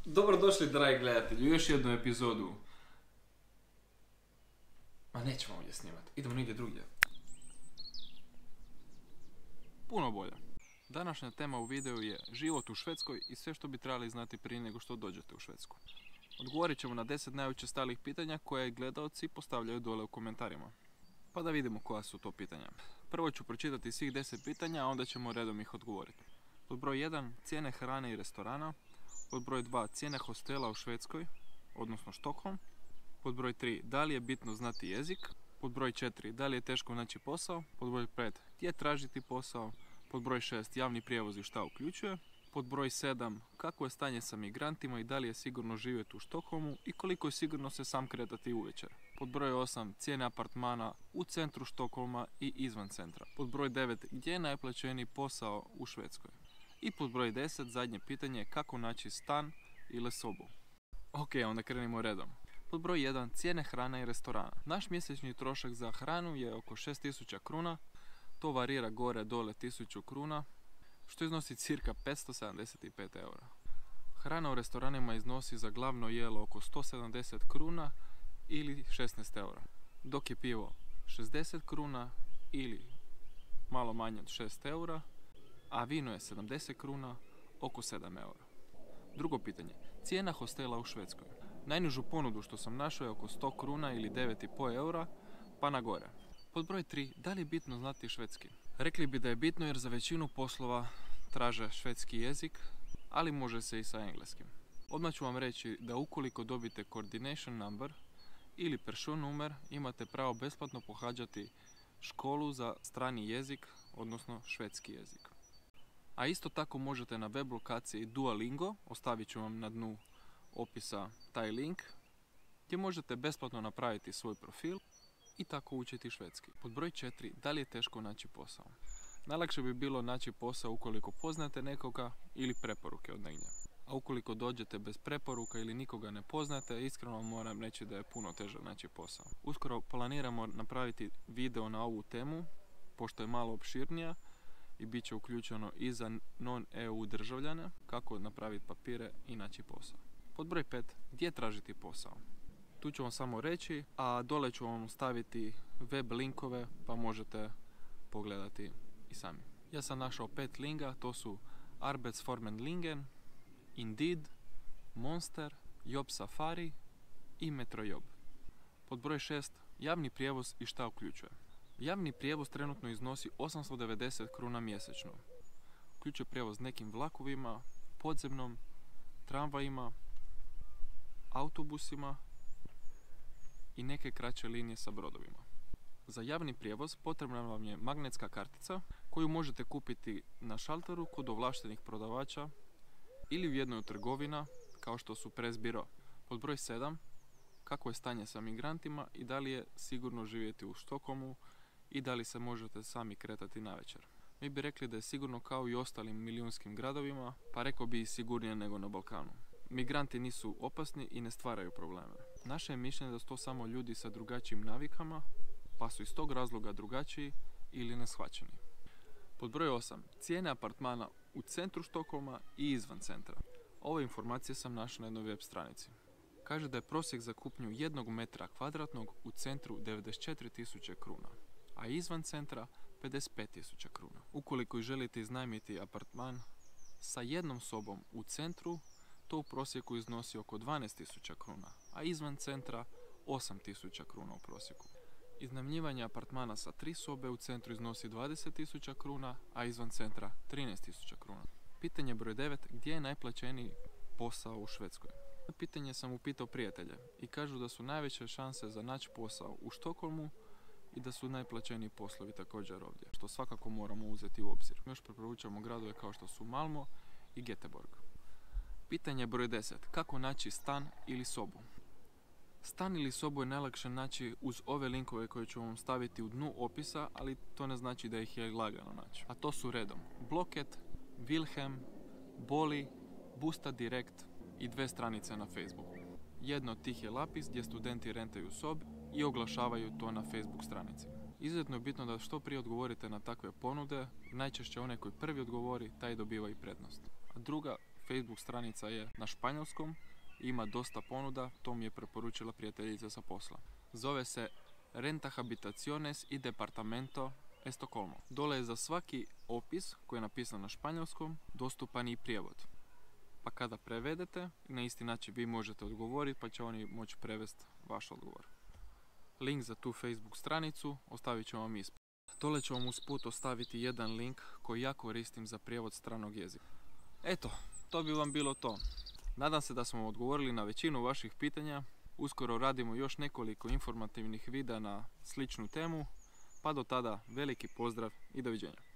Dobrodošli, dragi gledatelji, u još jednu epizodu. Ma nećemo ovdje snimati, idemo negdje drugdje. Puno bolje. Današnja tema u videu je život u Švedskoj i sve što bi trebali znati prije nego što dođete u Švedsku. Odgovorit ćemo na 10 najučestalih pitanja koje gledalci postavljaju dole u komentarima. Pa da vidimo koja su to pitanja. Prvo ću pročitati svih 10 pitanja, a onda ćemo redom ih odgovoriti. Pod broj 1, cijene hrane i restorana. Pod broj 2, cijene hostela u Švedskoj, odnosno Štokholm. Pod broj 3, da li je bitno znati jezik. Pod broj 4, da li je teško naći posao. Pod broj 5, gdje tražiti posao. Pod broj 6, javni prijevoz i šta uključuje. Pod broj 7, kako je stanje sa migrantima i da li je sigurno živjeti u Štokholmu i koliko je sigurno se sam kretati uvečer. Pod broj 8, cijene apartmana u centru Štokholma i izvan centra. Pod broj 9, gdje je najplaćeniji posao u Švedskoj. I pod broj 10, zadnje pitanje, kako naći stan ili sobu. Ok, onda krenimo redom. Pod broj 1, cijene hrane i restorana. Naš mjesečni trošak za hranu je oko 6000 kruna. To varira gore dole 1000 kruna, što iznosi cirka 575 eura. Hrana u restoranima iznosi za glavno jelo oko 170 kruna ili 16 eura. Dok je pivo 60 kruna ili malo manje od 6 eura, a vino je 70 kruna, oko 7 eura. Drugo pitanje, cijena hostela u Švedskoj. Najnižu ponudu što sam našao je oko 100 kruna ili 9,5 eura, pa na gore. Pod broj 3, da li je bitno znati švedski? Rekli bi da je bitno jer za većinu poslova traže švedski jezik, ali može se i sa engleskim. Odmah ću vam reći da ukoliko dobite coordination number ili personnummer, imate pravo besplatno pohađati školu za strani jezik, odnosno švedski jezik. A isto tako možete na web lokaciji Duolingo, ostavit ću vam na dnu opisa taj link, gdje možete besplatno napraviti svoj profil i tako učiti švedski. Pod broj 4, da li je teško naći posao? Najlakše bi bilo naći posao ukoliko poznate nekoga ili preporuke od negdje. A ukoliko dođete bez preporuka ili nikoga ne poznate, iskreno moram reći da je puno teže naći posao. Uskoro planiramo napraviti video na ovu temu, pošto je malo opširnija i bit će uključeno i za non-EU državljane, kako napraviti papire i naći posao. Pod broj 5, gdje tražiti posao? Tu ću vam samo reći, a dole ću vam staviti web linkove pa možete pogledati i sami. Ja sam našao 5 linka, to su Arbetsformedlingen, Indeed, Monster, Job Safari i Metrojob. Pod broj 6, javni prijevoz i šta uključuje. Javni prijevoz trenutno iznosi 890 kruna mjesečno. Uključuje prijevoz nekim vlakovima, podzemnom, tramvajima, autobusima i neke kraće linije sa brodovima. Za javni prijevoz potrebna vam je magnetska kartica koju možete kupiti na šalteru kod ovlaštenih prodavača ili u jednoj od trgovina kao što su Press Biro. Pod broj 7, kako je stanje sa migrantima i da li je sigurno živjeti u Štokholmu i da li se možete sami kretati navečer. Mi bi rekli da je sigurno kao i ostalim milijunskim gradovima, pa rekao bi i sigurnije nego na Balkanu. Migranti nisu opasni i ne stvaraju probleme. Naše je mišljenje da su to samo ljudi sa drugačijim navikama, pa su iz tog razloga drugačiji ili neshvaćeni. Pod broj 8, cijene apartmana u centru Štokholma i izvan centra. Ove informacije sam našao na jednoj web stranici. Kaže da je prosjek za kupnju 1 metra kvadratnog u centru 94.000 kruna, a izvan centra 55.000 kruna. Ukoliko želite iznajmiti apartman sa jednom sobom u centru, to u prosjeku iznosi oko 12.000 kruna, a izvan centra 8.000 kruna u prosjeku. Iznajmljivanje apartmana sa 3 sobe u centru iznosi 20.000 kruna, a izvan centra 13.000 kruna. Pitanje broj 9, gdje je najplaćeniji posao u Švedskoj? Pitanje sam upitao prijatelje i kažu da su najveće šanse za naći posao u Štokholmu i da su najplaćeniji poslovi također ovdje, što svakako moramo uzeti u obzir. Još preporučamo gradove kao što su Malmo i Göteborg. Pitanje broj 10. Kako naći stan ili sobu? Stan ili sobu je najlakše naći uz ove linkove koje ću vam staviti u dnu opisa, ali to ne znači da ih je lagano naći. A to su redom Blocket, Wilhelm, Boli, Busta Direkt i 2 stranice na Facebooku. Jedna od tih je Lapis gdje studenti rentaju sobe i oglašavaju to na Facebook stranici. Izuzetno je bitno da što prije odgovorite na takve ponude, najčešće onaj koji prvi odgovori, taj dobiva i prednost. A druga, Facebook stranica je na španjolskom, ima dosta ponuda, to mi je preporučila prijateljica sa posla. Zove se Renta Habitaciones y Departamento Estocolmo. Dole je za svaki opis koji je napisan na španjolskom dostupan i prijevod. Pa kada prevedete, na isti način vi možete odgovoriti pa će oni moći prevesti vaš odgovor. Link za tu Facebook stranicu ostavit ću vam ispod. Dole ću vam usput ostaviti jedan link koji ja koristim za prijevod stranog jezika. Eto, to bi vam bilo to. Nadam se da smo odgovorili na većinu vaših pitanja. Uskoro radimo još nekoliko informativnih videa na sličnu temu. Pa do tada veliki pozdrav i doviđenja.